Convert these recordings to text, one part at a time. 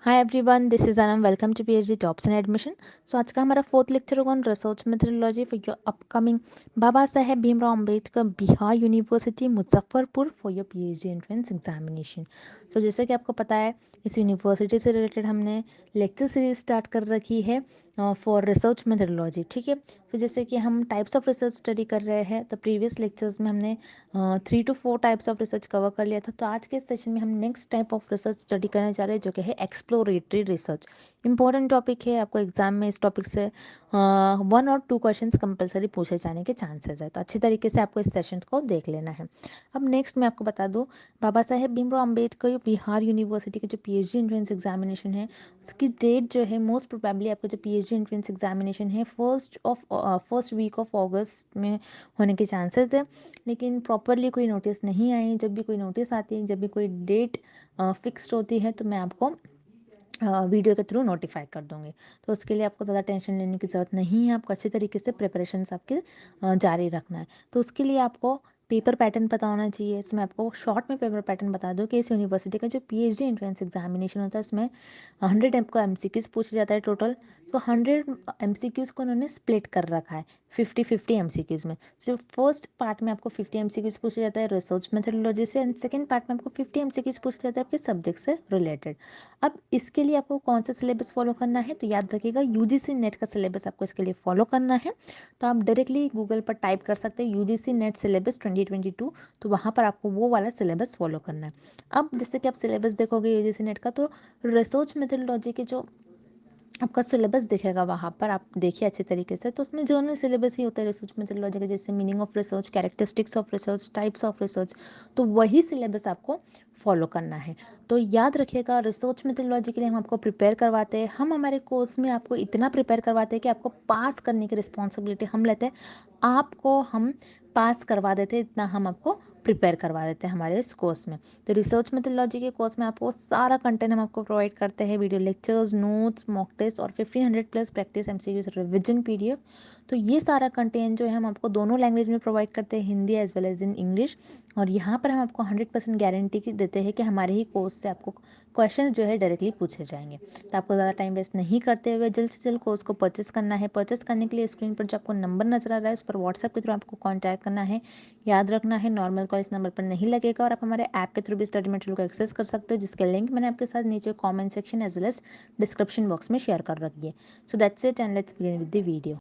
Hi everyone, this is Anam. Welcome to PhD jobs and admission. So आज का हमारा fourth lecture होगा on research methodology for your upcoming Baba Saheb Bhimrao Ambedkar Bihar university Muzaffarpur for your PhD entrance examination. So जैसे कि आपको पता है, इस यूनिवर्सिटी से रिलेटेड हमने लेक्चर सीरीज स्टार्ट कर रखी है फॉर रिसर्च मेथोडोलॉजी। ठीक है, तो जैसे कि हम टाइप्स ऑफ रिसर्च स्टडी कर रहे हैं, तो प्रीवियस लेक्चर्स में हमने 3 to 4 types of research cover कर लिया था। तो आज के सेशन में हम next type of research study करने जा रहे हैं, जो कि है एक्सप्लोरेटरी रिसर्च। इंपॉर्टेंट टॉपिक है, आपको एग्जाम में इस टॉपिक से 1 और 2 क्वेश्चंस कंपलसरी पूछे जाने के चांसेस है, तो अच्छी तरीके से आपको इस सेशन को देख लेना है। अब नेक्स्ट मैं आपको बता दूं, बाबा साहेब भीमराव अम्बेडकर बिहार यूनिवर्सिटी का जो पीएचडी एंट्रेंस एग्जामिनेशन है, उसकी डेट जो है मोस्ट प्रोबेबली आपका जो पीएचडी एंट्रेंस एग्जामिनेशन है फर्स्ट वीक ऑफ अगस्त में होने के चांसेस है। लेकिन प्रॉपरली कोई नोटिस नहीं आई। जब भी कोई नोटिस आती है, जब भी कोई डेट फिक्स्ड होती है, तो मैं आपको वीडियो के थ्रू नोटिफाई कर दूंगी। तो उसके लिए आपको ज़्यादा टेंशन लेने की ज़रूरत नहीं है। आपको अच्छी तरीके से प्रिपरेशन आपके जारी रखना है। तो उसके लिए आपको पेपर पैटर्न पता होना चाहिए। इसमें आपको शॉर्ट में पेपर पैटर्न बता दो कि इस यूनिवर्सिटी का जो पीएचडी एंट्रेंस एग्जामिनेशन होता है, उसमें 100 आपको एमसीक्यूज़ पूछे जाता है टोटल। तो 100 एमसीक्यूज़ को उन्होंने स्प्लिट कर रखा है 50-50 एमसीक्यूज़ में। सो फर्स्ट पार्ट में आपको 50 एमसीक्यूज़ पूछा जाता है रिसर्च मेथोडोलॉजी से, एंड सेकंड पार्ट में आपको 50 एमसीक्यूज़ पूछा जाता है आपके सब्जेक्ट से रिलेटेड। अब इसके लिए आपको कौन सा सिलेबस फॉलो करना है, तो याद रखिएगा यूजीसी नेट का सिलेबस आपको इसके लिए फॉलो करना है। तो आप डायरेक्टली गूगल पर टाइप कर सकते हैं यूजीसी नेट सिलेबस 2022, तो वहाँ पर आपको वो वाला सिलेबस फॉलो करना है। अब जैसे कि आप सिलेबस देखोगे यूजीसी नेट का, तो रिसर्च मेथोडोलॉजी के जो आपका सिलेबस दिखेगा वहाँ पर, आप देखिए अच्छे तरीके से। तो उसमें जर्नल सिलेबस ही होता है रिसर्च मेथोडोलॉजी का, जैसे meaning of research, characteristics of research, types of research, तो वही सिलेबस आपको फॉलो करना है। तो याद रखिएगा, रिसर्च मेथोडोलॉजी के लिए हम आपको प्रिपेयर करवाते हैं। हम हमारे कोर्स में आपको इतना प्रिपेयर करवाते हैं कि आपको पास करने की रिस्पॉन्सिबिलिटी हम लेते हैं। आपको हम पास करवा देते हैं, इतना हम आपको प्रिपेयर करवा देते हैं हमारे इस कोर्स में। तो रिसर्च मेथोडोलॉजी के कोर्स में आपको सारा कंटेंट हम आपको प्रोवाइड करते हैं, video lectures, notes, mock test और 1500+ प्रैक्टिस एमसीक्यूज रिविजन पीडीएफ। तो ये सारा कंटेंट जो है हम आपको दोनों लैंग्वेज में प्रोवाइड करते हैं, Hindi as well as in English. और यहाँ पर हम आपको 100% गारंटी की देते हैं कि हमारे ही कोर्स से आपको क्वेश्चन जो है डायरेक्टली पूछे जाएंगे। तो आपको ज़्यादा टाइम वेस्ट नहीं करते हुए जल्द से जल्द कोर्स को परचेस करना है। परचेस करने के लिए स्क्रीन पर जो आपको नंबर नजर आ रहा है, उस पर व्हाट्सएप के थ्रू आपको कॉन्टैक्ट करना है। याद रखना है, नॉर्मल कॉल इस नंबर पर नहीं लगेगा, और आप हमारे ऐप के थ्रू भी स्टडी मटेरियल को एक्सेस कर सकते हो, जिसके लिंक मैंने आपके साथ नीचे comment section as well as description box में शेयर कर रखी है। So that's it and let's begin with the video.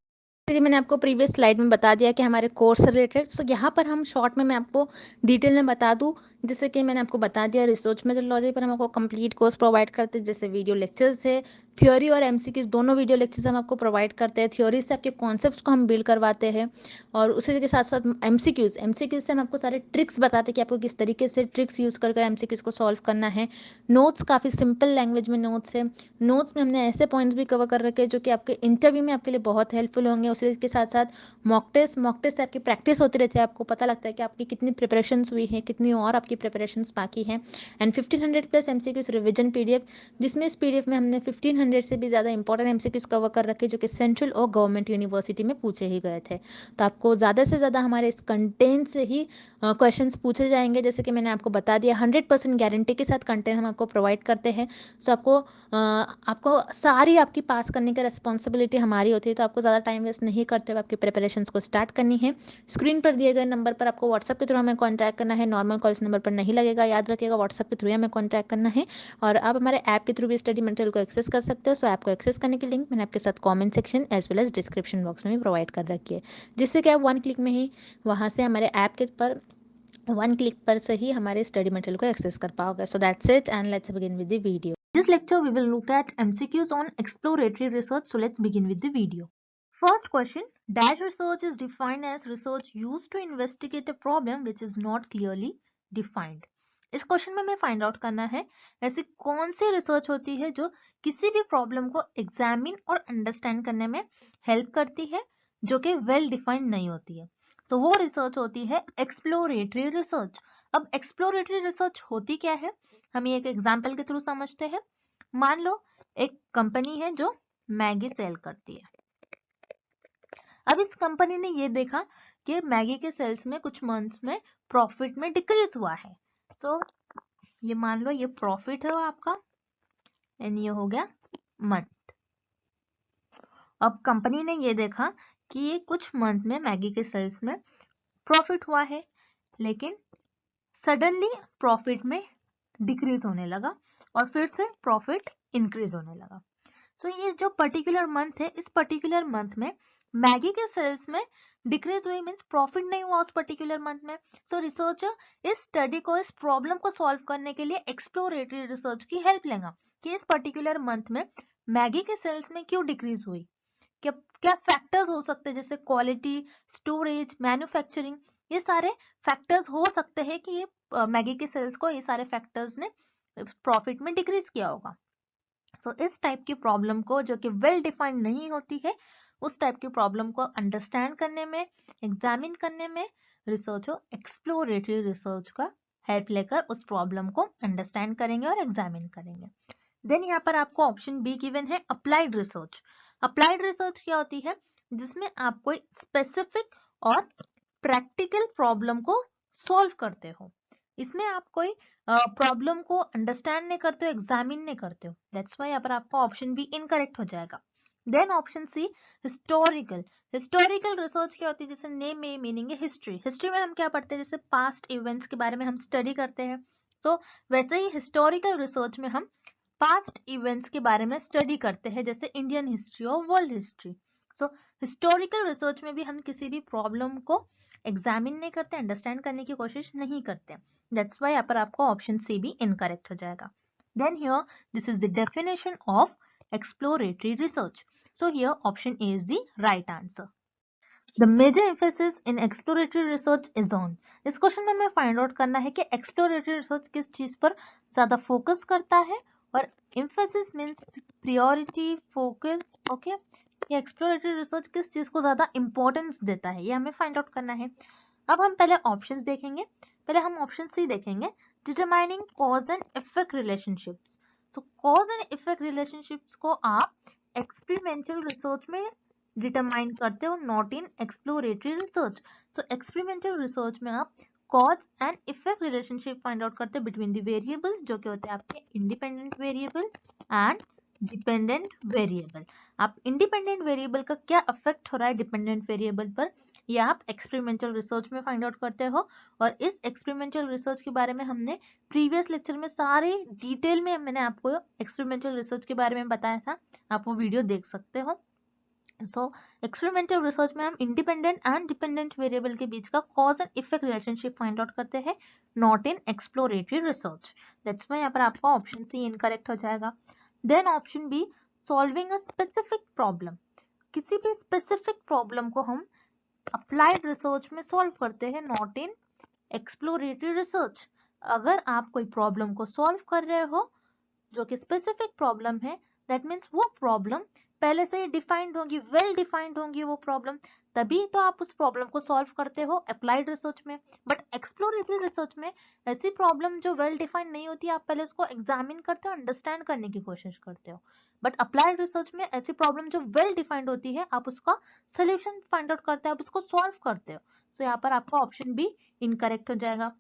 जैसे मैंने आपको प्रीवियस स्लाइड में बता दिया कि हमारे कोर्स से रिलेटेड, सो यहाँ पर हम शॉर्ट में मैं आपको डिटेल में बता दूँ। जैसे कि मैंने आपको बता दिया, रिसर्च मेथोडोलॉजी पर हम आपको कंप्लीट कोर्स प्रोवाइड करते हैं, जैसे वीडियो लेक्चर्स है, थ्योरी और एमसीक्यूज दोनों वीडियो लेक्चर्स हम आपको प्रोवाइड करते हैं। थ्योरी से आपके कॉन्सेप्ट्स को हम बिल्ड करवाते हैं, और उसी के साथ साथ एमसीक्यूज से हम आपको सारे ट्रिक्स बताते हैं कि आपको किस तरीके से ट्रिक्स यूज़ करके एमसीक्यूज को सॉल्व करना है। नोट्स काफ़ी सिंपल लैंग्वेज में नोट्स है। नोट्स में हमने ऐसे पॉइंट्स भी कवर कर रखे हैं जो कि आपके इंटरव्यू में आपके लिए बहुत हेल्पफुल होंगे। उसी के साथ साथ मॉक टेस्ट से आपकी प्रैक्टिस होती रहती है, आपको पता लगता है कि आपकी कितनी प्रिपरेशंस हुई है, कितनी और आपकी प्रिपरेशंस बाकी हैं। एंड 1500+ एमसीक्यूज रिविजन पीडीएफ, जिसमें इस पीडीएफ में हमने 1500 से भी ज़्यादा इंपॉर्टेंट एमसीक्यूज कवर कर रखे जो कि सेंट्रल और गवर्नमेंट यूनिवर्सिटी में पूछे ही गए थे। तो आपको ज़्यादा से ज़्यादा हमारे इस कंटेंट से ही क्वेश्चंस पूछे जाएंगे। जैसे कि मैंने आपको बता दिया, 100% गारंटी के साथ कंटेंट हम आपको प्रोवाइड करते हैं। सो आपको सारी आपकी पास करने की रिस्पॉन्सिबिलिटी हमारी होती है। तो आपको ज़्यादा टाइम वेस्ट नहीं करते हुए आपकी प्रिपरेशंस को स्टार्ट करनी है। स्क्रीन पर दिए गए नंबर पर आपको व्हाट्सएप के थ्रू हमें कॉन्टैक्ट करना है। नॉर्मल कॉल इस नंबर पर नहीं लगेगा, याद रखिएगा, व्हाट्सएप के थ्रू हमें कॉन्टैक्ट करना है। और आप हमारे ऐप के थ्रू भी स्टडी मटेरियल को एक्सेस कर सकते हो। सो ऐप को एक्सेस करने की लिंक मैंने आपके साथ comment section as well as description box में भी प्रोवाइड कर रखी है, जिससे कि आप 1 क्लिक में ही वहाँ से हमारे ऐप के पर 1 क्लिक पर से ही हमारे स्टडी मटेरियल को एक्सेस कर पाओगे। सो that's it and let's begin with the video. This lecture we will look at MCQs on exploratory research. So let's begin with the video. First question, that research is defined as research used to investigate a problem which is not clearly defined. इस question में हमें find out करना है ऐसी कौन सी research होती है जो किसी भी प्रॉब्लम को एग्जामिन और अंडरस्टैंड करने में हेल्प करती है, जो कि वेल डिफाइंड नहीं होती है। सो वो रिसर्च होती है एक्सप्लोरेटरी रिसर्च। अब एक्सप्लोरेटरी रिसर्च होती क्या है, हम एक एग्जाम्पल के थ्रू समझते हैं। मान लो एक कंपनी है जो मैगी सेल करती है। अब इस कंपनी ने ये देखा कि मैगी के सेल्स में कुछ मंथ्स में प्रॉफिट में डिक्रीज हुआ है। तो ये मान लो ये प्रॉफिट है आपका, एंड ये हो गया मंथ। अब कंपनी ने ये देखा कि ये कुछ मंथ में मैगी के सेल्स में प्रॉफिट हुआ है, लेकिन सडनली प्रॉफिट में डिक्रीज होने लगा और फिर से प्रॉफिट इंक्रीज होने लगा। सो ये जो पर्टिकुलर मंथ है, इस पर्टिकुलर मंथ में मैगी के सेल्स में डिक्रीज हुई, मींस प्रॉफिट नहीं हुआ उस पर्टिकुलर मंथ में। सो रिसर्चर इस स्टडी को, इस प्रॉब्लम को सॉल्व करने के लिए एक्सप्लोरेटरी रिसर्च की हेल्प लेगा कि इस पर्टिकुलर मंथ में मैगी के सेल्स में क्यों डिक्रीज हुई, क्या क्या फैक्टर्स हो सकते हैं, जैसे क्वालिटी, स्टोरेज, मैन्युफैक्चरिंग, ये सारे फैक्टर्स हो सकते हैं कि ये मैगी के सेल्स को ये सारे फैक्टर्स ने प्रॉफिट में डिक्रीज किया होगा। सो इस टाइप की प्रॉब्लम को, जो कि वेल डिफाइंड नहीं होती है, उस टाइप की प्रॉब्लम को अंडरस्टैंड करने में, एग्जामिन करने में रिसर्चर एक्सप्लोरेटरी रिसर्च का हेल्प लेकर उस प्रॉब्लम को अंडरस्टैंड करेंगे और एग्जामिन करेंगे। देन यहाँ पर आपको ऑप्शन बी गिवन है अप्लाइड रिसर्च। अप्लाइड रिसर्च क्या होती है, जिसमें आप कोई स्पेसिफिक और प्रैक्टिकल प्रॉब्लम को सॉल्व करते हो। इसमें आप कोई प्रॉब्लम को अंडरस्टैंड नहीं करते हो, एग्जामिन नहीं करते हो। दैट्स व्हाई यहाँ पर आपका ऑप्शन बी इनकरेक्ट हो जाएगा। Then option C historical. Historical research क्या होती है, जैसे नेम में मीनिंग है हिस्ट्री। हिस्ट्री में हम क्या पढ़ते हैं, जैसे पास्ट इवेंट्स के बारे में हम स्टडी करते हैं। सो वैसे ही हिस्टोरिकल रिसर्च में हम पास्ट इवेंट्स के बारे में स्टडी करते हैं, जैसे इंडियन हिस्ट्री और वर्ल्ड हिस्ट्री। सो हिस्टोरिकल रिसर्च में भी हम किसी भी प्रॉब्लम को एग्जामिन नहीं करते, अंडरस्टैंड करने की कोशिश नहीं करते। दैट्स व्हाई यहाँ पर आपको ऑप्शन सी भी इनकरेक्ट हो जाएगा। Then here this is the definition of exploratory research. So here option A is the right answer. The major emphasis in exploratory research is on। इस क्वेश्चन में हमें find out करना है कि exploratory research किस चीज पर ज्यादा फोकस करता है, और emphasis means priority, focus, okay. ये एक्सप्लोरेटरी रिसर्च किस चीज को ज्यादा इंपॉर्टेंस देता है, ये हमें फाइंड आउट करना है। अब हम पहले ऑप्शंस देखेंगे। पहले हम ऑप्शन सी देखेंगे, determining cause and effect relationships. Show cause and effect relationships को आप एक्सपेरिमेंटल रिसर्च में डिटरमाइन करते हो, not in exploratory research. So experimental research में आप cause and effect relationship find out करते हो बिटवीन द वेरिएबल्स, जो कि होते हैं आपके independent variable and dependent variable. आप इंडिपेंडेंट वेरिएबल का क्या इफेक्ट हो रहा है डिपेंडेंट वेरिएबल पर, ये आप एक्सपेरिमेंटल रिसर्च में फाइंड आउट करते हो। और इस एक्सपेरिमेंटल रिसर्च के बारे में हमने प्रीवियस लेक्चर में सारे डिटेल में मैंने आपको एक्सपेरिमेंटल रिसर्च के बारे में बताया था, आप वो वीडियो देख सकते हो। सो एक्सपेरिमेंटल रिसर्च में हम इंडिपेंडेंट एंड डिपेंडेंट वेरिएबल के बीच का cause and effect relationship find out करते हैं, not in exploratory research. That's why यहाँ पर आपका ऑप्शन सी इनकरेक्ट हो जाएगा। Then option B, solving a specific problem. किसी भी स्पेसिफिक प्रॉब्लम को हम अप्लाइड रिसर्च में सॉल्व करते हैं, नॉट इन एक्सप्लोरेटरी रिसर्च। अगर आप कोई प्रॉब्लम को सॉल्व कर रहे हो जो कि स्पेसिफिक प्रॉब्लम है, दैट मीन्स वो प्रॉब्लम पहले से ही डिफाइंड होगी, वेल डिफाइंड होगी वो प्रॉब्लम, तभी तो आप उस प्रॉब्लम को सॉल्व करते हो अप्लाइड रिसर्च में। बट एक्सप्लोरेटरी रिसर्च में ऐसी प्रॉब्लम जो वेल डिफाइंड नहीं होती, आप पहले उसको एग्जामिन करते हो, अंडरस्टैंड करने की कोशिश करते हो। बट अप्लाइड रिसर्च में ऐसी प्रॉब्लम जो वेल डिफाइंड होती है, आप उसका सोल्यूशन फाइंड आउट करते हो, आप उसको सॉल्व करते हो। सो यहाँ पर आपका ऑप्शन बी इनकरेक्ट हो जाएगा।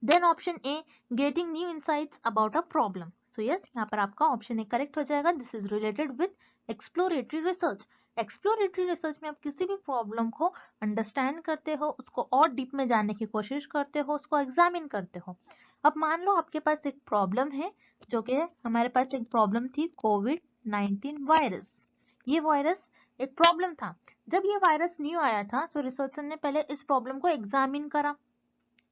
Then option A, getting new insights about a problem. So yes, यहाँ पर आपका ऑप्शन ए करेक्ट हो जाएगा। This is related with exploratory research. Exploratory research में आप किसी भी प्रॉब्लम को अंडरस्टैंड करते हो, उसको और डीप में जानने की कोशिश करते हो, उसको एग्जामिन करते हो। अब मान लो आपके पास एक प्रॉब्लम है, जो कि हमारे पास एक प्रॉब्लम थी कोविड-19 वायरस। ये वायरस एक प्रॉब्लम था। जब ये वायरस न्यू आया था, तो रिसर्चर ने पहले इस प्रॉब्लम को एग्जामिन करा।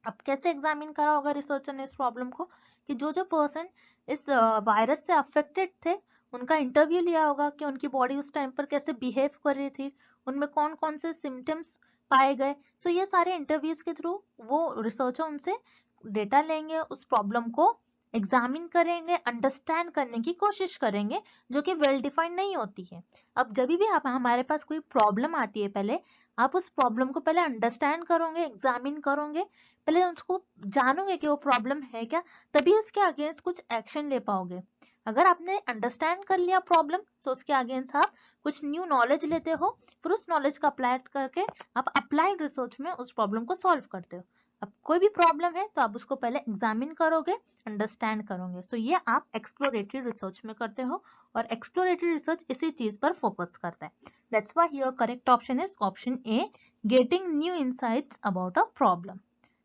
अब कैसे एग्जामिन करा होगा रिसर्चर ने इस प्रॉब्लम को, कि जो जो पर्सन इस वायरस से अफेक्टेड थे, उनका इंटरव्यू लिया होगा कि उनकी बॉडी उस टाइम पर कैसे बिहेव कर रही थी, उनमें कौन कौन से सिम्टम्स पाए गए। सो ये सारे इंटरव्यूज के थ्रू वो रिसर्चर उनसे डेटा लेंगे, उस प्रॉब्लम को एग्जामिन करेंगे, अंडरस्टैंड करने की कोशिश करेंगे, जो कि वेल डिफाइंड नहीं होती है। अब जब भी आप हमारे पास कोई प्रॉब्लम आती है, पहले आप उस प्रॉब्लम को पहले अंडरस्टैंड करोगे, एग्जामिन करोगे, पहले उसको जानोगे कि वो प्रॉब्लम है क्या, तभी उसके अगेंस्ट कुछ एक्शन ले पाओगे। अगर आपने अंडरस्टैंड कर लिया प्रॉब्लम, तो उसके अगेंस्ट आप कुछ न्यू नॉलेज लेते हो, फिर उस नॉलेज का अप्लाई करके आप अप्लाइड रिसर्च में उस प्रॉब्लम को सॉल्व करते हो। अब कोई भी प्रॉब्लम है तो आप उसको पहले एग्जामिन करोगे, अंडरस्टैंड करोगे। सो ये आप एक्सप्लोरेटरी रिसर्च में करते हो और एक्सप्लोरेटरी रिसर्च इसी चीज पर फोकस करता है। That's why your correct option is option A, getting new insights about a problem.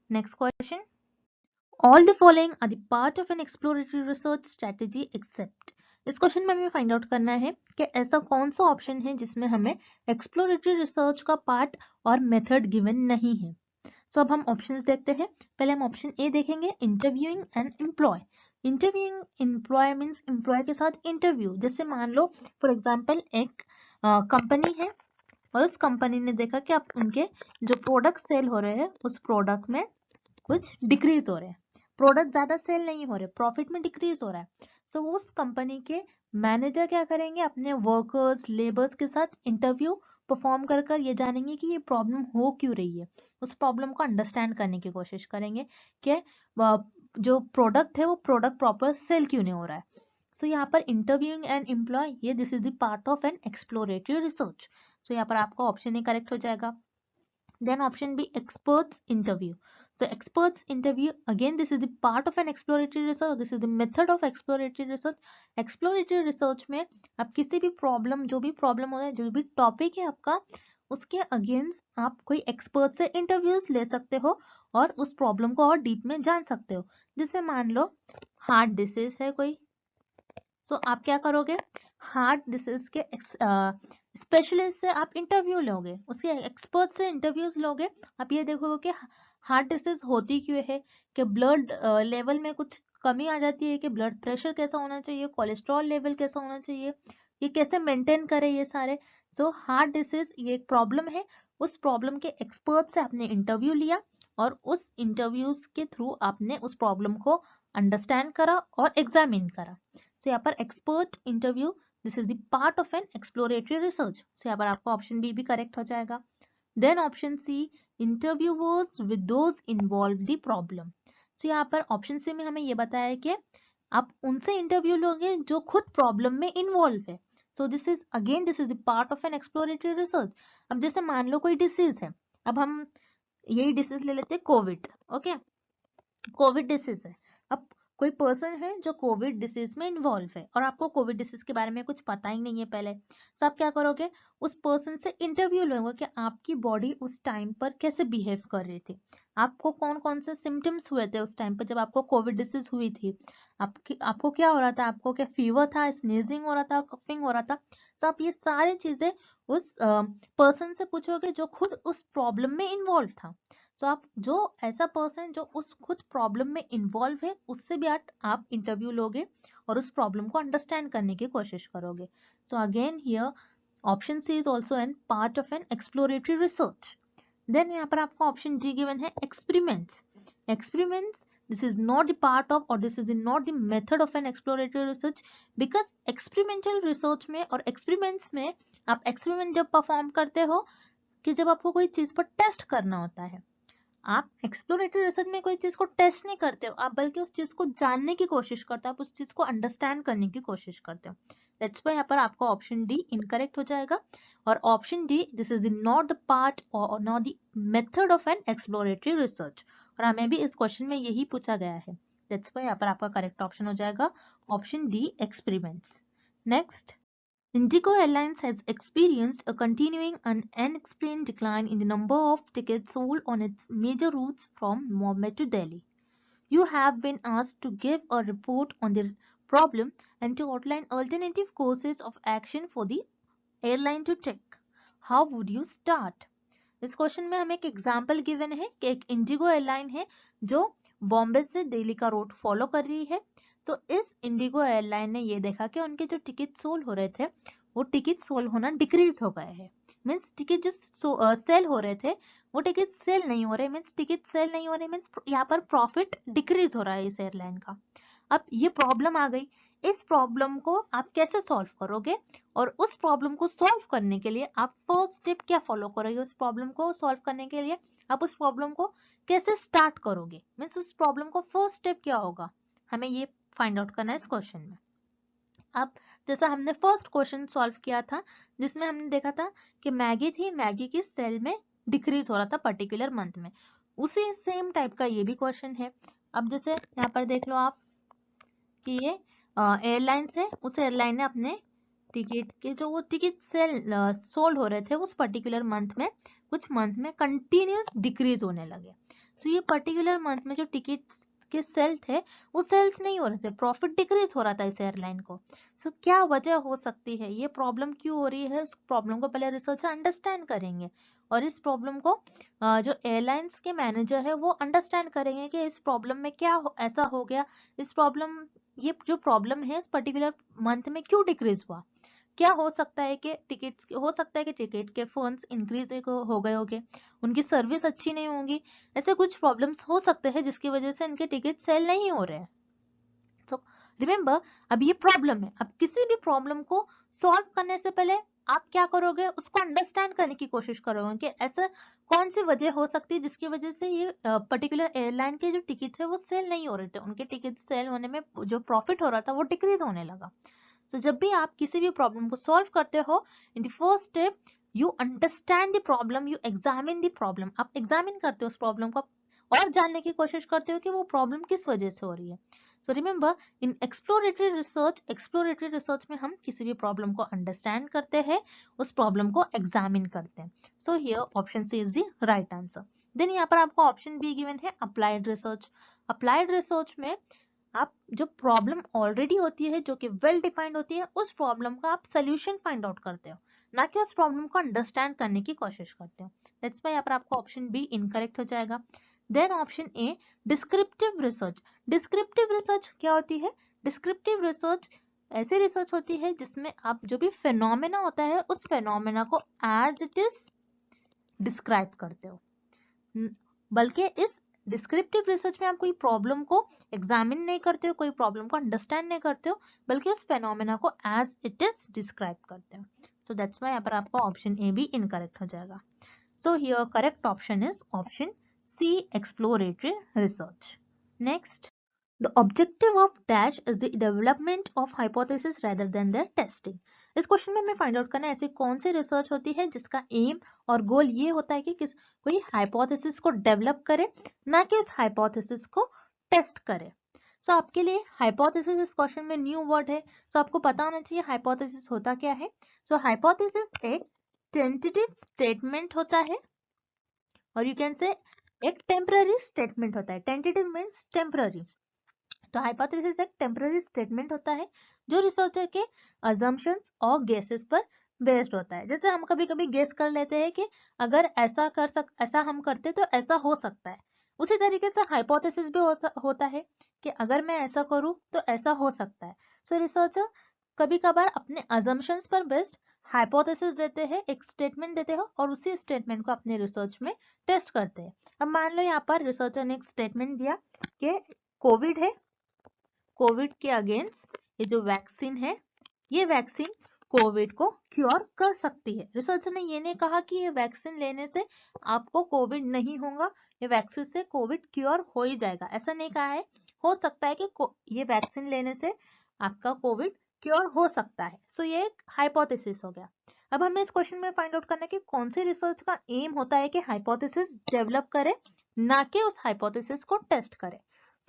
Next question, all the following are the part of an exploratory research strategy except। इस question में हमें find out करना है कि ऐसा कौन सा option है जिसमें हमें एक्सप्लोरेटरी रिसर्च का पार्ट और मेथड गिवन नहीं है। सो अब हम ऑप्शंस देखते हैं। पहले हम ऑप्शन ए देखेंगे, interviewing and employ. Interviewing employ means employ के साथ इंटरव्यू। जैसे मान लो फॉर एग्जांपल एक कंपनी है और उस कंपनी ने देखा कि आप उनके जो प्रोडक्ट सेल हो रहे हैं उस प्रोडक्ट में कुछ डिक्रीज हो रहे हैं, प्रोडक्ट ज्यादा सेल नहीं हो रहे, प्रॉफिट में डिक्रीज हो रहा है। सो उस कंपनी के मैनेजर क्या करेंगे, अपने वर्कर्स लेबर्स के साथ इंटरव्यू परफॉर्म कर कर ये जानेंगे कि ये प्रॉब्लम हो क्यों रही है, उस प्रॉब्लम को अंडरस्टैंड करने की कोशिश करेंगे कि जो प्रोडक्ट है वो प्रोडक्ट प्रॉपर सेल क्यों नहीं हो रहा है। सो यहाँ पर इंटरव्यूइंग एंड एम्प्लॉय, ये this is the part of an exploratory research. So यहाँ पर आपका ऑप्शन ए करेक्ट हो जाएगा। Then option B, experts interview. So experts interview, again this is the part of an exploratory research, this is the method of exploratory research। exploratory research में आप किसी भी problem, जो भी प्रॉब्लम हो रहा है, जो भी टॉपिक है आपका, उसके अगेंस्ट आप कोई एक्सपर्ट से इंटरव्यूज ले सकते हो और उस प्रॉब्लम को और डीप में जान सकते हो। जैसे मान लो हार्ट डिसीज है कोई, सो आप क्या करोगे, हार्ट डिसीज के स्पेशलिस्ट से आप इंटरव्यू लोगे, उसके एक्सपर्ट से इंटरव्यूज लोगे। आप ये देखोगे कि हार्ट डिसीज होती क्यों है, कि ब्लड लेवल में कुछ कमी आ जाती है, कि ब्लड प्रेशर कैसा होना चाहिए, कोलेस्ट्रॉल लेवल कैसा होना चाहिए, ये कैसे मेंटेन करे ये सारे। सो हार्ट डिसीज ये एक प्रॉब्लम है, उस प्रॉब्लम के एक्सपर्ट से आपने इंटरव्यू लिया और उस इंटरव्यूज के थ्रू आपने उस प्रॉब्लम को अंडरस्टैंड करा और एग्जामिन करा। सो यहाँ पर expert interview, this is the part of an exploratory research. So यहाँ पर आपका ऑप्शन बी भी करेक्ट हो जाएगा। Then option C, interviewers with those involve the problem. So यहाँ पर ऑप्शन सी में हमें ये बताया है कि आप उनसे इंटरव्यू लोगे जो खुद प्रॉब्लम में इन्वॉल्व है। So this is again this is the part of an exploratory research. अब जैसे मान लो कोई डिसीज है, अब हम यही डिसीज ले लेते हैं, कोविड। ओके, कोविड डिसीज है। अब कोई पर्सन है जो कोविड डिसीज में इन्वॉल्व है और आपको कोविड डिसीज के बारे में कुछ पता ही नहीं है पहले, तो आप क्या करोगे, उस पर्सन से इंटरव्यू लोगे कि आपकी बॉडी उस टाइम पर कैसे बिहेव कर रही थी, आपको कौन कौन से सिम्टम्स हुए थे उस टाइम पर जब आपको कोविड डिसीज हुई थी, आपको क्या हो रहा था, आपको क्या फीवर था, स्नीजिंग हो रहा था, कफिंग हो रहा था। तो आप ये सारी चीजें उस पर्सन से पूछोगे जो खुद उस प्रॉब्लम में इन्वॉल्व था। सो आप जो ऐसा पर्सन जो उस खुद प्रॉब्लम में इन्वॉल्व है उससे भी आप इंटरव्यू लोगे और उस प्रॉब्लम को अंडरस्टैंड करने की कोशिश करोगे। So again here option C is also an part of an exploratory research. Then यहाँ पर आपको ऑप्शन जी गिवन है, experiments. Experiments, this is not the part of or this is not the method of an exploratory research, because experimental research में और experiments में आप experiment जब perform करते हो कि जब आपको कोई चीज पर टेस्ट करना होता है, आप एक्सप्लोरेटरी रिसर्च में कोई चीज को टेस्ट नहीं करते हो, आप बल्कि उस चीज को जानने की कोशिश करते हो, आप उस चीज को अंडरस्टैंड करने की कोशिश करते हो। दैट्स व्हाई यहाँ पर आपका ऑप्शन डी इनकरेक्ट हो जाएगा और option D, this is not the part और not the method of an exploratory research. और हमें भी इस क्वेश्चन में यही पूछा गया है, दैट्स व्हाई यहाँ पर आपका करेक्ट ऑप्शन हो जाएगा option D, experiments. Next, Indigo Airlines has experienced a continuing and unexplained decline in the number of tickets sold on its major routes from Mumbai to Delhi. You have been asked to give a report on the problem and to outline alternative courses of action for the airline to take. How would you start? इस question में हमें एक example given है कि एक Indigo airline है जो बॉम्बे से दिल्ली का रूट फॉलो कर रही है। तो इस इंडिगो एयरलाइन ने ये देखा कि उनके जो टिकट सोल हो रहे थे वो टिकट सोल होना डिक्रीज हो गए हैं, मीन्स टिकट जो सेल हो रहे थे वो टिकट सेल नहीं हो रहे, मीन्स टिकट सेल नहीं हो रहे, मीन्स यहाँ पर प्रॉफिट डिक्रीज हो रहा है इस एयरलाइन का। अब ये प्रॉब्लम आ गई, इस प्रॉब्लम को आप कैसे सॉल्व करोगे और उस प्रॉब्लम को सॉल्व करने के लिए आप फर्स्ट स्टेप क्या फॉलो करोगे, उस प्रॉब्लम को सॉल्व करने के लिए आप उस प्रॉब्लम को कैसे स्टार्ट करोगे, मीन्स उस प्रॉब्लम को फर्स्ट स्टेप क्या होगा, हमें ये फाइंड आउट करना है इस क्वेश्चन में। अब जैसा हमने फर्स्ट क्वेश्चन सॉल्व किया था जिसमें हमने देखा था कि मैगी थी, मैगी की सेल में डिक्रीज हो रहा था पर्टिकुलर मंथ में, उसी सेम टाइप का ये भी क्वेश्चन है। अब जैसे यहाँ पर देख लो आप कि ये एयरलाइंस है, उस एयरलाइन ने अपने टिकट के जो वो टिकट सेल सोल्ड हो रहे थे उस पर्टिकुलर मंथ में, कुछ मंथ में कंटिन्यूस डिक्रीज होने लगे। तो ये पर्टिकुलर मंथ में जो टिकट के सेल थे वो सेल्स नहीं हो रहे थे, प्रॉफिट डिक्रीज हो रहा था इस एयरलाइन को। सो क्या वजह हो सकती है, ये प्रॉब्लम क्यों हो रही है, उस प्रॉब्लम को पहले रिसर्च से अंडरस्टैंड करेंगे और इस प्रॉब्लम को जो एयरलाइंस के मैनेजर है वो अंडरस्टैंड करेंगे कि इस प्रॉब्लम में क्या ऐसा हो गया, इस प्रॉब्लम, ये जो प्रॉब्लम है इस पर्टिकुलर मंथ में क्यों डिक्रीज हुआ। क्या हो सकता है कि टिकट्स, हो सकता है कि टिकट के फंड्स इंक्रीज हो गए होंगे, उनकी सर्विस अच्छी नहीं होगी, ऐसे कुछ प्रॉब्लम्स हो सकते हैं जिसकी वजह से इनके टिकट सेल नहीं हो रहे हैं। सो रिमेंबर, अब ये प्रॉब्लम है, अब किसी भी प्रॉब्लम को सॉल्व करने से पहले आप क्या करोगे, उसको अंडरस्टैंड करने की कोशिश करोगे कि ऐसा कौन सी वजह हो सकती है जिसकी वजह से ये पर्टिकुलर एयरलाइन के जो टिकट है वो सेल नहीं हो रहे थे, उनके टिकट सेल होने में जो प्रॉफिट हो रहा था वो डिक्रीज होने लगा। तो जब भी आप किसी भी प्रॉब्लम को सॉल्व करते हो, in the first step you understand the problem, you examine the problem, आप एग्जामिन करते हो उस प्रॉब्लम को और जानने की कोशिश करते हो कि वो प्रॉब्लम किस वजह से हो रही है। सो रिमेंबर, इन एक्सप्लोरेटरी रिसर्च में हम किसी भी प्रॉब्लम को अंडरस्टैंड करते हैं, उस प्रॉब्लम को एग्जामिन करते हैं। So here option C is the right answer. Then यहाँ पर आपको ऑप्शन बी गिवन है अप्लाइड रिसर्च। अप्लाइड रिसर्च में आप जो प्रॉब्लम ऑलरेडी होती है, जो कि वेल डिफाइंड होती है, उस प्रॉब्लम का आप सोल्यूशन फाइंड आउट करते हो, ना कि उस प्रॉब्लम को अंडरस्टैंड करने की कोशिश करते हो। दैट्स व्हाई यहाँ पर आपको ऑप्शन बी इनकरेक्ट हो जाएगा। Then option A descriptive research. Descriptive research क्या होती है, डिस्क्रिप्टिव रिसर्च ऐसी रिसर्च होती है जिसमें आप जो भी फेनोमेना होता है उस फेनोमेना को एज इट इज डिस्क्राइब करते हो, बल्कि इस डिस्क्रिप्टिव रिसर्च में आप कोई प्रॉब्लम को एग्जामिन नहीं करते हो, कोई प्रॉब्लम को अंडरस्टैंड नहीं करते हो, बल्कि उस फेनोमेना को एज इट इज डिस्क्राइब करते हो। सो दैट्स व्हाई यहाँ पर आपका ऑप्शन ए भी इनकरेक्ट हो जाएगा। So here correct option is option C, exploratory research. Next, the objective of dash is the development of hypothesis rather than their testing। इस question में हमें फाइंड आउट करना है ऐसी कौन सी रिसर्च होती है जिसका एम और गोल ये होता है कि कोई हाइपोथेसिस को डेवलप करे, ना कि उस हाइपोथेसिस को टेस्ट करे। सो आपके लिए हाइपोथेसिस इस क्वेश्चन में न्यू वर्ड है, सो आपको पता होना चाहिए हाइपोथेसिस होता क्या है। सो हाइपोथेसिस एक टेंटेटिव स्टेटमेंट होता है और यू कैन से एक टेम्पररी स्टेटमेंट होता है। टेंटेटिव मीन्स टेम्पररी, तो हाइपोथेसिस एक टेम्पररी स्टेटमेंट होता है जो रिसर्चर के अजम्पशंस और गेसेस पर बेस्ड होता है। जैसे हम कभी कभी गेस कर लेते हैं कि अगर ऐसा हम करते तो ऐसा हो सकता है, उसी तरीके से हाइपोथेसिस भी होता है कि अगर मैं ऐसा करूं तो ऐसा हो सकता है। सो रिसर्चर कभी कभार अपने अजम्पशंस पर बेस्ड हाइपोथेसिस देते हैं, एक स्टेटमेंट देते हैं और उसी स्टेटमेंट को अपने रिसर्च में टेस्ट करते हैं। अब मान लो यहाँ पर रिसर्चर ने एक स्टेटमेंट दिया कि कोविड है, कोविड के अगेंस्ट ये जो वैक्सीन है, ये वैक्सीन कोविड को क्योर कर सकती है। रिसर्चर ने ये नहीं कहा कि ये वैक्सीन लेने से आपको कोविड नहीं होगा, ये वैक्सीन से कोविड क्योर हो ही जाएगा, ऐसा नहीं कहा है। हो सकता है कि ये वैक्सीन लेने से आपका कोविड क्योर हो सकता है। सो ये एक हाइपोथेसिस हो गया। अब हमें इस क्वेश्चन में फाइंड आउट करना है कि कौन सी रिसर्च का एम होता है कि हाइपोथेसिस डेवलप करे, ना कि उस हाइपोथेसिस को टेस्ट करे।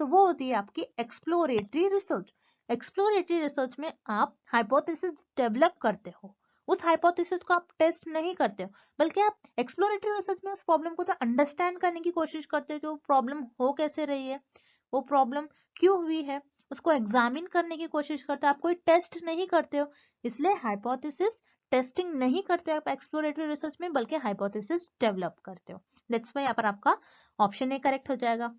तो वो होती है आपकी एक्सप्लोरेटरी रिसर्च। एक्सप्लोरेटरी रिसर्च में आप हाइपोथेसिस डेवलप करते हो, उस हाइपोथेसिस को आप टेस्ट नहीं करते हो, बल्कि आप एक्सप्लोरेटरी रिसर्च में उस प्रॉब्लम को तो अंडरस्टैंड करने की कोशिश करते हो कि वो प्रॉब्लम हो कैसे रही है, वो प्रॉब्लम क्यों हुई है, उसको एग्जामिन करने की कोशिश करते हो, आप कोई टेस्ट नहीं करते हो। इसलिए हाइपोथेसिस टेस्टिंग नहीं करते आप एक्सप्लोरेटरी रिसर्च में, बल्कि हाइपोथेसिस डेवलप करते हो। दैट्स व्हाई यहाँ पर आपका ऑप्शन ए करेक्ट हो जाएगा।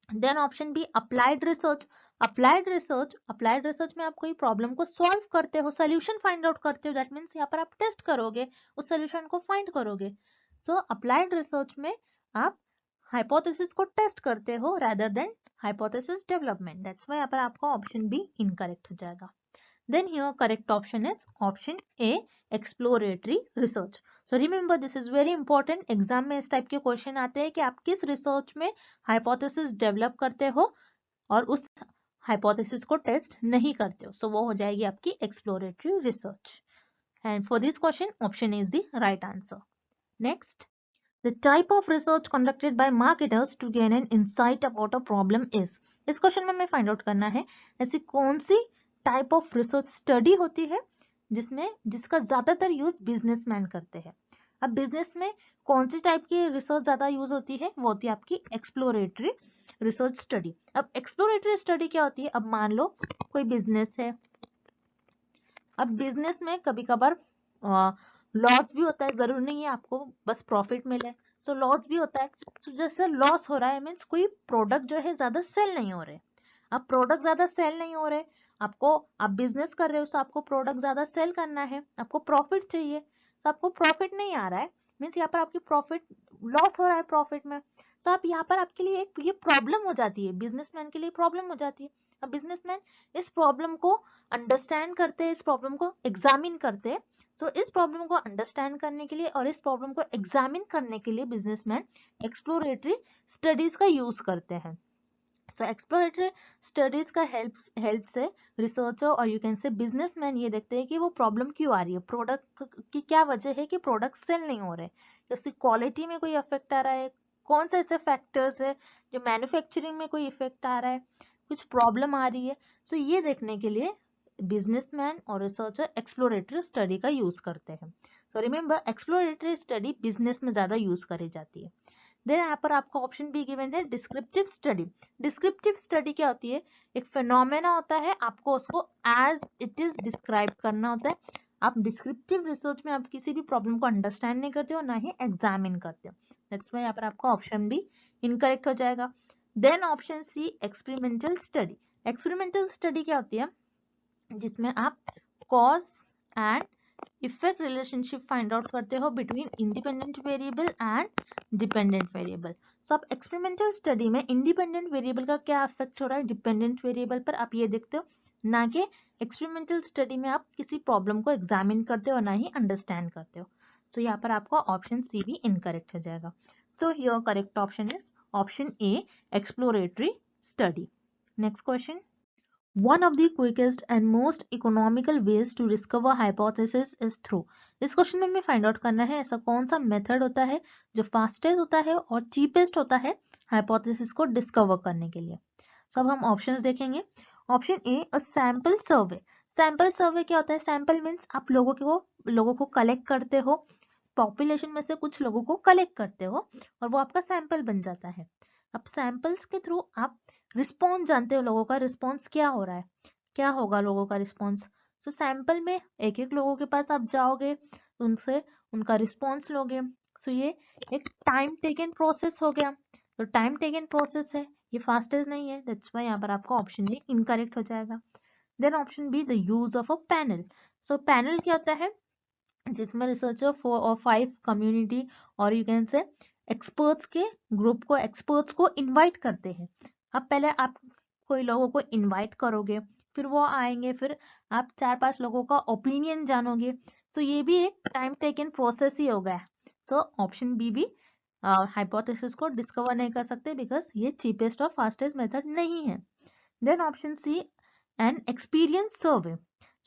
Then option B applied research. Applied research में आप कोई प्रॉब्लम को सॉल्व करते हो, सोल्यूशन फाइंड आउट करते हो, दैट मींस यहाँ पर आप टेस्ट करोगे, उस सोल्यूशन को फाइंड करोगे। सो अप्लाइड रिसर्च में आप हाइपोथेसिस को टेस्ट करते हो rather than hypothesis development. That's why यहाँ पर आपका ऑप्शन बी इनकरेक्ट हो जाएगा। Then here correct option is option A, exploratory research. So remember this is very important, exam में इस टाइप के क्वेश्चन आते हैं कि आप किस रिसर्च में हाइपोथेसिस डेवलप करते हो और उस हाइपोथेसिस को टेस्ट नहीं करते हो। सो वो हो जाएगी आपकी exploratory research. And for this question option is the right answer. Next, The type of research conducted by marketers to gain an insight about a problem is. इस क्वेश्चन में हमें फाइंड आउट करना है ऐसी कौन सी टाइप ऑफ रिसर्च स्टडी होती है जिसका ज्यादातर यूज बिजनेसमैन करते हैं। अब बिजनेस में कौन सी टाइप की रिसर्च ज्यादा यूज होती है, वो होती है आपकी एक्सप्लोरेटरी रिसर्च स्टडी। अब एक्सप्लोरेटरी स्टडी क्या होती है, अब मान लो कोई बिजनेस है, अब बिजनेस में कभी कभार लॉस भी होता है, जरूरी नहीं है आपको बस प्रॉफिट मिले, सो लॉस भी होता है। सो जैसे लॉस हो रहा है मीन्स कोई प्रोडक्ट जो है ज्यादा सेल नहीं हो रहे। अब प्रोडक्ट ज्यादा सेल नहीं हो रहे, आप बिजनेस कर रहे हो तो आपको प्रोडक्ट ज्यादा सेल करना है, आपको प्रॉफिट चाहिए, तो आपको प्रॉफिट नहीं आ रहा है मीन्स यहाँ पर आपकी प्रॉफिट लॉस हो रहा है प्रॉफिट में। तो आप यहाँ पर आपके लिए एक ये प्रॉब्लम हो जाती है, बिजनेसमैन के लिए प्रॉब्लम हो जाती है। अब बिजनेसमैन इस प्रॉब्लम को अंडरस्टैंड करते हैं, इस प्रॉब्लम को एग्जामिन करते हैं। सो इस प्रॉब्लम को अंडरस्टैंड करने के लिए और इस प्रॉब्लम को एग्जामिन करने के लिए बिजनेसमैन एक्सप्लोरेटरी स्टडीज का यूज करते हैं। सो एक्सप्लोरेटरी स्टडीज का हेल्प से रिसर्चर और यू कैन से बिजनेसमैन ये देखते हैं कि वो प्रॉब्लम क्यों आ रही है, प्रोडक्ट की क्या वजह है कि प्रोडक्ट सेल नहीं हो रहे, उसकी क्वालिटी में कोई इफेक्ट आ रहा है, कौन से ऐसे फैक्टर्स है जो मैन्युफैक्चरिंग में कोई इफेक्ट आ रहा है, कुछ प्रॉब्लम आ रही है। सो ये देखने के लिए बिजनेसमैन और रिसर्चर एक्सप्लोरेटरी स्टडी का यूज करते हैं। So remember exploratory study business में ज्यादा यूज करी जाती है। देन यहाँ पर आपको ऑप्शन बी गिवन है डिस्क्रिप्टिव स्टडी। डिस्क्रिप्टिव स्टडी क्या होती है, एक फिनोमेना होता है, आपको उसको एज इट इज डिस्क्राइब करना होता है। आप डिस्क्रिप्टिव रिसर्च में आप किसी भी प्रॉब्लम को अंडरस्टैंड नहीं करते हो ना ही एग्जामिन करते हो, दैट्स व्हाई यहाँ पर आपका ऑप्शन बी इनकरेक्ट हो जाएगा। Then option C experimental study. Experimental study क्या होती है, जिसमें आप cause and effect relationship find out करते हो between independent variable and dependent variable. So आप एक्सपेरिमेंटल स्टडी में इंडिपेंडेंट वेरिएबल का क्या इफेक्ट हो रहा है डिपेंडेंट वेरिएबल पर, आप ये देखते हो, ना कि एक्सपेरिमेंटल स्टडी में आप किसी प्रॉब्लम को एग्जामिन करते हो ना ही अंडरस्टैंड करते हो। सो यहाँ पर आपका ऑप्शन सी भी इनकरेक्ट हो जाएगा। सो your correct option is option A exploratory study. Next question, one of the quickest and most economical ways to discover hypothesis is through। इस क्वेश्चन में हमें फाइंड आउट करना है ऐसा कौन सा मेथड होता है जो फास्टेस्ट होता है और चीपेस्ट होता है हाइपोथेसिस को डिस्कवर करने के लिए। सो अब हम ऑप्शंस देखेंगे। Option A a sample survey. Sample survey क्या होता है, सैंपल मीन्स आप लोगों को कलेक्ट करते हो, पॉपुलेशन में से कुछ लोगों को कलेक्ट करते हो और वो आपका सैंपल बन जाता है। अब सैंपल्स के थ्रू आप रिस्पॉन्स जानते हो, लोगों का रिस्पॉन्स क्या हो रहा है, क्या होगा लोगों का रिस्पॉन्स। सो सैंपल में एक एक लोगों के पास आप जाओगे, उनसे उनका रिस्पॉन्स लोगे। सो ये एक टाइम टेकन प्रोसेस हो गया, तो टाइम टेकन प्रोसेस है, ये फास्टेस्ट नहीं है, दैट्स व्हाई यहाँ पर आपका ऑप्शन ए इनकरेक्ट हो जाएगा। Then option B the use of a panel. So panel क्या होता है, जिसमें रिसर्चर 4 और 5 कम्युनिटी और यू कैन से एक्सपर्ट्स के ग्रुप को, एक्सपर्ट्स को इनवाइट करते हैं। अब पहले आप कोई लोगों को इनवाइट करोगे, फिर वो आएंगे, फिर आप 4-5 लोगों का ओपिनियन जानोगे। सो ये भी एक टाइम टेकन प्रोसेस ही हो गया। सो ऑप्शन बी भी हाइपोथेसिस को डिस्कवर नहीं कर सकते बिकॉज ये चीपेस्ट और फास्टेस्ट मेथड नहीं है। Then option C an experience survey.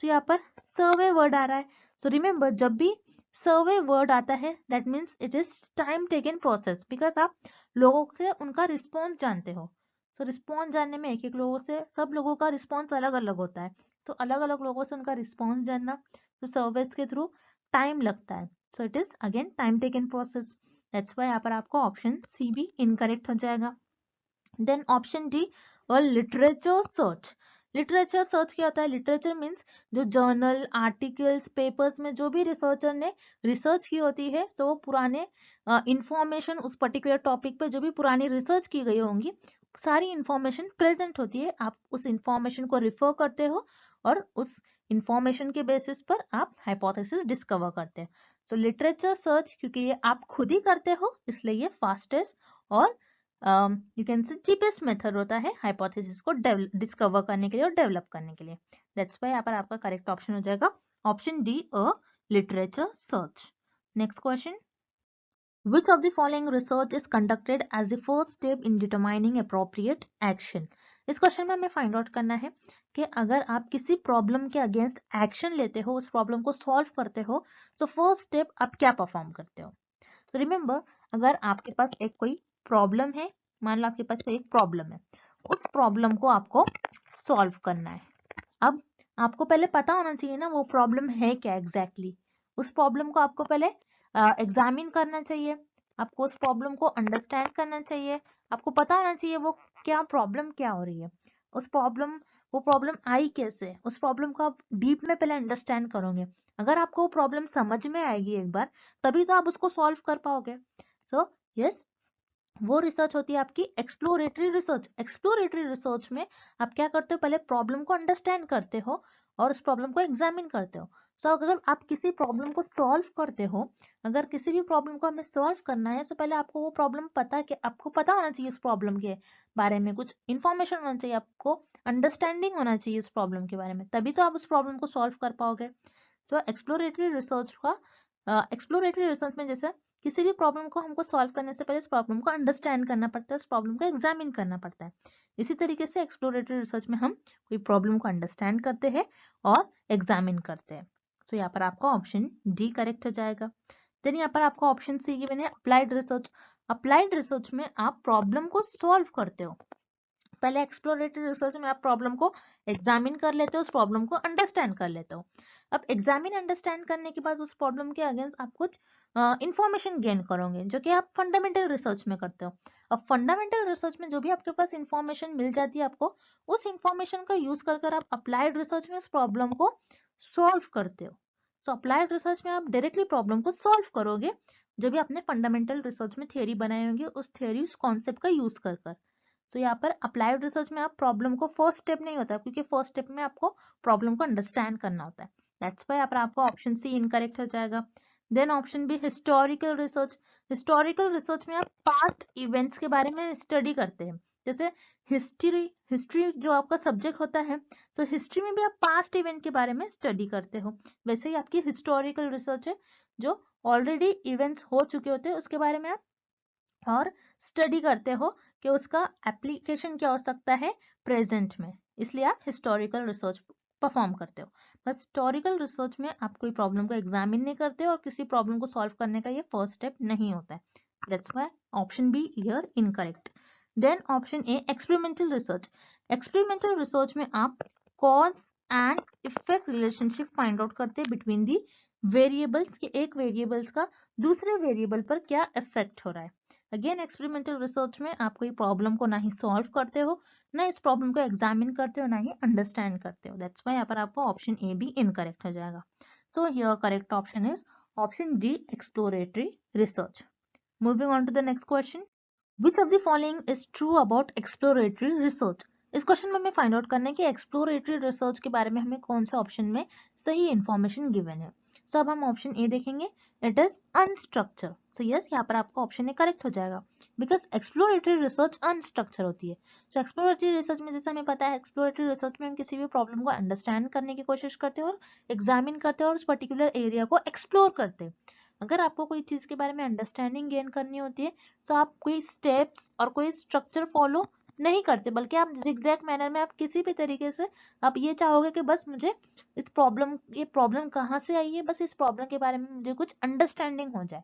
So यहाँ पर सर्वे वर्ड आ रहा है, सो रिमेंबर जब भी सर्वे वर्ड आता है that means it is time taken process because आप लोगों से उनका रिस्पॉन्स जानते हो। सो रिस्पॉन्स जानने में एक एक लोगों से, सब लोगों का रिस्पॉन्स अलग अलग होता है, सो अलग अलग लोगों से उनका रिस्पॉन्स जानना, तो सर्वेस के थ्रू टाइम लगता है, so it is again time taken process, that's why यहाँ पर आपको ऑप्शन सी भी इनकरेक्ट हो जाएगा। देन ऑप्शन डी और लिटरेचर सर्च। लिटरेचर सर्च क्या होता है, लिटरेचर मीन्स जो जर्नल आर्टिकल्स पेपर्स में जो भी रिसर्चर ने रिसर्च की होती है, तो वो पुराने इंफॉर्मेशन उस पर्टिकुलर टॉपिक पे जो भी पुरानी रिसर्च की गई होंगी सारी इंफॉर्मेशन प्रेजेंट होती है, आप उस इंफॉर्मेशन को रिफर करते हो और उस इंफॉर्मेशन के बेसिस पर आप हाइपोथेसिस डिस्कवर करते हैं। सो लिटरेचर सर्च क्योंकि ये आप खुद ही करते हो इसलिए ये फास्टेस्ट और you can say cheapest method होता है हाइपोथेसिस को डिस्कवर करने के लिए और डेवलप करने के लिए, दैट्स व्हाई यहाँ पर आपका करेक्ट ऑप्शन हो जाएगा option D a literature search. Next question, which of the following research is conducted as the first step in determining appropriate action। इस क्वेश्चन में हमें फाइंड आउट करना है कि अगर आप किसी प्रॉब्लम के अगेंस्ट एक्शन लेते हो, उस प्रॉब्लम को सॉल्व करते हो, तो फर्स्ट स्टेप आप क्या परफॉर्म करते हो। तो रिमेंबर अगर आपके पास एक कोई प्रॉब्लम है, मान लो आपके पास कोई एक प्रॉब्लम है, उस प्रॉब्लम को आपको सॉल्व करना है। अब आपको पहले पता होना चाहिए ना वो प्रॉब्लम है क्या एग्जैक्टली। उस प्रॉब्लम को आपको पहले एग्जामिन करना चाहिए, आपको उस प्रॉब्लम को अंडरस्टैंड करना चाहिए, आपको पता होना चाहिए वो क्या प्रॉब्लम क्या हो रही है, उस प्रॉब्लम वो प्रॉब्लम आई कैसे, उस प्रॉब्लम को आप डीप में पहले अंडरस्टैंड करोगे। अगर आपको वो प्रॉब्लम समझ में आएगी एक बार, तभी तो आप उसको सॉल्व कर पाओगे। सो यस, वो रिसर्च होती है आपकी एक्सप्लोरेटरी रिसर्च। एक्सप्लोरेटरी रिसर्च में आप क्या करते हो, पहले प्रॉब्लम को अंडरस्टैंड करते हो और उस प्रॉब्लम को एग्जामिन करते हो। सो अगर आप किसी प्रॉब्लम को सॉल्व करते हो, अगर किसी भी प्रॉब्लम को हमें सॉल्व करना है, तो पहले आपको वो प्रॉब्लम आपको पता होना चाहिए उस प्रॉब्लम के बारे में, कुछ इन्फॉर्मेशन होना चाहिए, आपको अंडरस्टैंडिंग होना चाहिए उस प्रॉब्लम के बारे में, तभी तो आप उस प्रॉब्लम को सॉल्व कर पाओगे। सो एक्सप्लोरेटरी रिसर्च एक्सप्लोरेटरी रिसर्च में जैसे किसी भी प्रॉब्लम को हमको सॉल्व करने से पहले इस प्रॉब्लम को अंडरस्टैंड करना पड़ता है, इस प्रॉब्लम को एग्जामिन करना पड़ता है। इसी तरीके से एक्सप्लोरेटरी रिसर्च में हम कोई प्रॉब्लम को अंडरस्टैंड करते हैं और एग्जामिन करते हैं। सो यहाँ पर आपका ऑप्शन डी करेक्ट हो जाएगा। देन यहाँ पर आपको ऑप्शन सी गिवन है अप्लाइड रिसर्च। अप्लाइड रिसर्च में आप प्रॉब्लम को सॉल्व करते हो। पहले एक्सप्लोरेटरी रिसर्च में आप प्रॉब्लम को एग्जामिन कर लेते हो, उस प्रॉब्लम को अंडरस्टैंड कर लेते हो। अब एग्जामिन अंडरस्टैंड करने के बाद उस प्रॉब्लम के अगेंस्ट आप कुछ इंफॉर्मेशन गेन करोगे, जो कि आप फंडामेंटल रिसर्च में करते हो। अब फंडामेंटल रिसर्च में जो भी आपके पास इंफॉर्मेशन मिल जाती है आपको, उस इंफॉर्मेशन का यूज कर आप अप्लाइड रिसर्च में उस प्रॉब्लम को सॉल्व करते हो। सो अप्लाइड रिसर्च में आप डायरेक्टली प्रॉब्लम को सॉल्व करोगे, जो भी आपने फंडामेंटल रिसर्च में थियोरी बनाए होंगे उस थियोरी उस कॉन्सेप्ट का यूज कर। तो यहाँ पर अप्लाइड रिसर्च में आप प्रॉब्लम को फर्स्ट स्टेप नहीं होता है, क्योंकि फर्स्ट स्टेप में आपको प्रॉब्लम को अंडरस्टैंड करना होता है। दैट्स व्हाई यहाँ पर आपको ऑप्शन सी इनकरेक्ट हो जाएगा। Then option B historical research. Historical research में आप पास्ट इवेंट्स के बारे में स्टडी करते हैं। जैसे हिस्ट्री जो आपका सब्जेक्ट होता है, तो हिस्ट्री में भी आप पास्ट इवेंट के बारे में स्टडी करते हो। वैसे ही आपकी हिस्टोरिकल रिसर्च है, जो ऑलरेडी इवेंट्स हो चुके होते हैं उसके बारे में आप और स्टडी करते हो कि उसका एप्लीकेशन क्या हो सकता है प्रेजेंट में, इसलिए आप हिस्टोरिकल रिसर्च परफॉर्म करते हो। बस हिस्टोरिकल रिसर्च में आप कोई प्रॉब्लम को एग्जामिन नहीं करते और किसी प्रॉब्लम को सॉल्व करने का ये फर्स्ट स्टेप नहीं होता है। That's why option B here incorrect. Then option A experimental research. Experimental research में आप cause and effect relationship find out करते हैं बिटवीन दी वेरिएबल्स, के एक वेरिएबल्स का दूसरे वेरिएबल पर क्या इफेक्ट हो रहा है। अगेन एक्सपेरिमेंटल रिसर्च में आप कोई प्रॉब्लम को ना ही सॉल्व करते हो, ना इस प्रॉब्लम को एग्जामिन करते हो, ना ही अंडरस्टैंड करते हो। दैट्स व्हाई यहाँ पर आपको ऑप्शन ए भी इनकरेक्ट हो जाएगा। So here correct option is option D exploratory research. Moving on to the next question, which of the following is true about exploratory research. इस क्वेश्चन में हमें फाइंड आउट करना है कि एक्सप्लोरेटरी रिसर्च के बारे में हमें कौन सा ऑप्शन में सही इंफॉर्मेशन गिवन है। सो अब हम ऑप्शन ए देखेंगे, it is unstructured. So yes, यहाँ पर आपका ऑप्शन ए करेक्ट हो जाएगा, बिकॉज एक्सप्लोरेटरी रिसर्च अनस्ट्रक्चर होती है। सो एक्सप्लोरेटरी रिसर्च में जैसे हमें पता है, एक्सप्लोरेटरी रिसर्च में हम किसी भी प्रॉब्लम को अंडरस्टैंड करने की कोशिश करते हैं और एग्जामिन करते हैं और उस पर्टिकुलर एरिया को एक्सप्लोर करते हैं। अगर आपको कोई चीज के बारे में अंडरस्टैंडिंग गेन करनी होती है, तो आप कोई स्टेप्स और कोई स्ट्रक्चर फॉलो नहीं करते, बल्कि आप जिगजैग मैनर में आप किसी भी तरीके से आप ये चाहोगे कि बस मुझे ये प्रॉब्लम कहाँ से आई है, बस इस प्रॉब्लम के बारे में मुझे कुछ अंडरस्टैंडिंग हो जाए।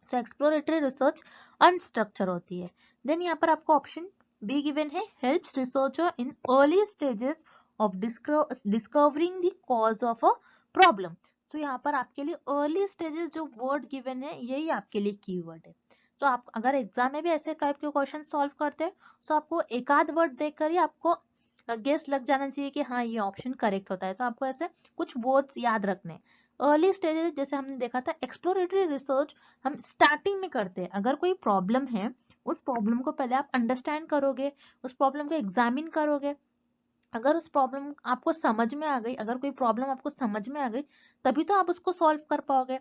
सो एक्सप्लोरेटरी रिसर्च अनस्ट्रक्चर होती है। देन यहाँ पर आपको ऑप्शन बी गिवन है, helps researcher in early stages of discovering the cause of a problem. So यहाँ पर आपके लिए अर्ली स्टेजेस जो वर्ड गिवन है, यही आपके लिए कीवर्ड है। तो आप अगर एग्जाम में भी ऐसे टाइप के क्वेश्चन सॉल्व करते हैं, तो आपको एक आध वर्ड देखकर ही आपको गेस लग जाना चाहिए कि हाँ ये ऑप्शन करेक्ट होता है। तो आपको ऐसे कुछ वर्ड्स याद रखने। अर्ली स्टेजेस जैसे हमने देखा था, एक्सप्लोरेटरी रिसर्च हम स्टार्टिंग में करते हैं। अगर कोई प्रॉब्लम है, उस प्रॉब्लम को पहले आप अंडरस्टैंड करोगे, उस प्रॉब्लम को एग्जामिन करोगे। अगर उस प्रॉब्लम आपको समझ में आ गई, अगर कोई प्रॉब्लम आपको समझ में आ गई, तभी तो आप उसको सॉल्व कर पाओगे।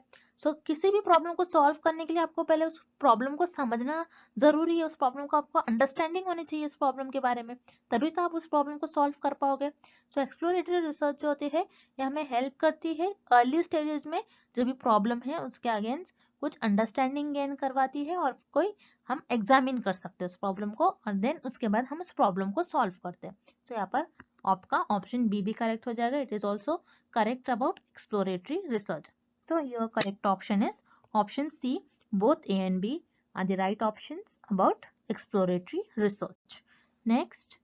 किसी भी प्रॉब्लम को सॉल्व करने के लिए आपको पहले उस प्रॉब्लम को समझना जरूरी है, उस प्रॉब्लम को आपको अंडरस्टैंडिंग होनी चाहिए इस प्रॉब्लम के बारे में, तभी तो आप उस प्रॉब्लम को सॉल्व कर पाओगे। एक्सप्लोरेटरी रिसर्च जो होती है, ये हमें हेल्प करती है अर्ली स्टेजेस में जो भी प्रॉब्लम है उसके अगेंस्ट कुछ अंडरस्टैंडिंग गेन करवाती है, और कोई हम एग्जामिन कर सकते हैं उस प्रॉब्लम को, और देन उसके बाद हम उस प्रॉब्लम को सॉल्व करते हैं। यहाँ पर आपका ऑप्शन बी भी करेक्ट हो जाएगा, it is also correct about exploratory research. So your correct option is option C, both A and B are the right options about exploratory research. Next,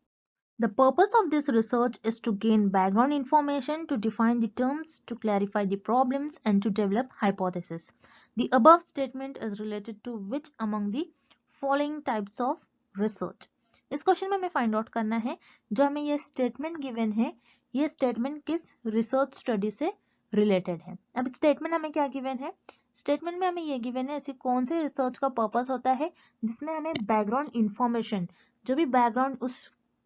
the purpose of this research is to gain background information, to define the terms, to clarify the problems, and to develop hypotheses. The above statement is related to which among the following types of research? इस question में हमें find out करना है जो हमें ये statement given है, ये स्टेटमेंट किस रिसर्च स्टडी से रिलेटेड है. अब स्टेटमेंट हमें क्या गिवन है? स्टेटमेंट में हमें ये गिवन है ऐसी कौन से रिसर्च का पर्पस होता है जिसमें हमें बैकग्राउंड इंफॉर्मेशन, जो भी बैकग्राउंड उस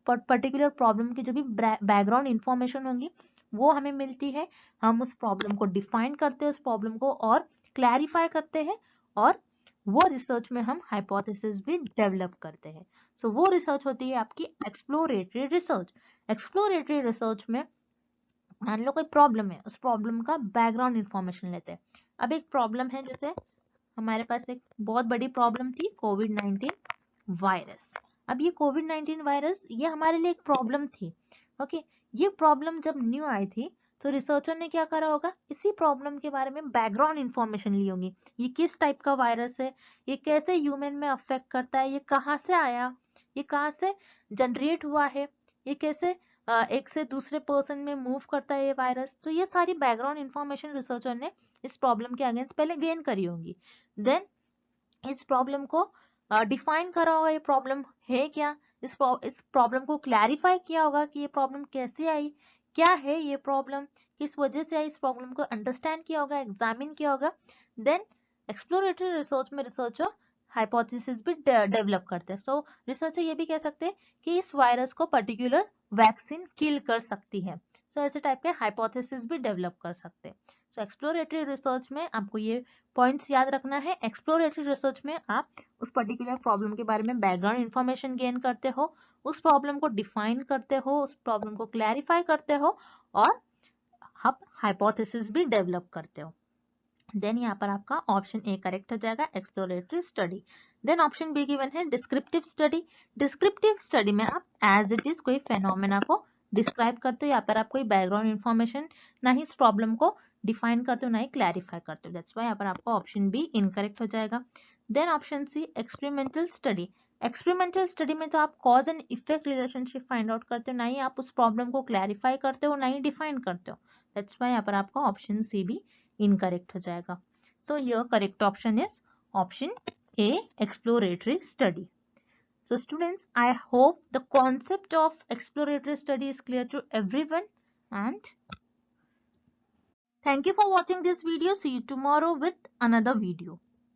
पर्टिकुलर प्रॉब्लम की जो भी बैकग्राउंड इंफॉर्मेशन होंगी वो हमें मिलती है. हम उस प्रॉब्लम को डिफाइन करते हैं, उस प्रॉब्लम को और क्लैरिफाई करते हैं, और वो रिसर्च में हम हाइपोथेसिस भी डेवलप करते हैं. सो वो रिसर्च होती है आपकी एक्सप्लोरेटरी रिसर्च. एक्सप्लोरेटरी रिसर्च में मान लो कोई प्रॉब्लम है, उस प्रॉब्लम का बैकग्राउंड इंफॉर्मेशन लेते हैं. अब एक प्रॉब्लम है, जैसे हमारे पास एक बहुत बड़ी प्रॉब्लम थी कोविड-19 वायरस. अब ये कोविड-19 वायरस ये हमारे लिए एक प्रॉब्लम थी. ओके, ये प्रॉब्लम जब न्यू आई थी तो रिसर्चर ने क्या करा होगा, इसी प्रॉब्लम के बारे में बैकग्राउंड इंफॉर्मेशन ली होगी. ये किस टाइप का वायरस है, ये कैसे ह्यूमन में अफेक्ट करता है, ये कहाँ से आया, ये कहाँ से जनरेट हुआ है, ये कैसे एक से दूसरे पर्सन में मूव करता है ये वायरस. तो ये सारी बैकग्राउंड इंफॉर्मेशन रिसर्चर ने इस प्रॉब्लम के अगेंस्ट पहले गेन करी होगी. देन इस प्रॉब्लम को डिफाइन करा होगा, ये प्रॉब्लम है क्या, इस प्रॉब्लम को क्लैरिफाई किया होगा कि ये प्रॉब्लम कैसे आई, क्या है ये प्रॉब्लम, किस वजह से आई, इस प्रॉब्लम को अंडरस्टैंड किया होगा, एग्जामिन किया होगा. देन एक्सप्लोरेटरी रिसर्च में रिसर्चर हाइपोथेसिस भी डेवलप करते हैं. सो रिसर्चर ये भी कह सकते हैं कि इस वायरस को पर्टिकुलर वैक्सीन किल कर सकती है. सो ऐसे टाइप के हाइपोथेसिस भी डेवलप कर सकते हैं. सो एक्सप्लोरेटरी रिसर्च में आपको ये पॉइंट्स याद रखना है. एक्सप्लोरेटरी रिसर्च में आप उस पर्टिकुलर प्रॉब्लम के बारे में बैकग्राउंड इंफॉर्मेशन गेन करते हो, उस प्रॉब्लम को डिफाइन करते हो, उस प्रॉब्लम को क्लैरिफाई करते हो, और आप हाइपोथेसिस भी डेवलप करते हो. देन यहाँ पर आपका ऑप्शन ए करेक्ट हो जाएगा, exploratory study. Then option B given है डिस्क्रिप्टिव स्टडी. डिस्क्रिप्टिव स्टडी में आप एज इट इज कोई फेनोमेना को डिस्क्राइब करते हो, यहाँ पर आप कोई बैकग्राउंड इंफॉर्मेशन ना ही इस प्रॉब्लम को डिफाइन करते हो ना ही क्लैरिफाई करते हो. दैट्स व्हाई यहाँ पर आपका ऑप्शन बी इनकरेक्ट हो जाएगा. Then option C experimental study. Experimental study में तो आप cause and effect relationship find out करते हो, ना ही आप उस प्रॉब्लम को क्लैरिफाई करते हो, ना ही डिफाइन करते हो. दैट्स व्हाई यहाँ पर आपका ऑप्शन सी भी इनकरेक्ट हो जाएगा. So your correct option is option A, exploratory study. So students, I hope the concept of exploratory study is clear to everyone, and thank you for watching this video. See you tomorrow with another video.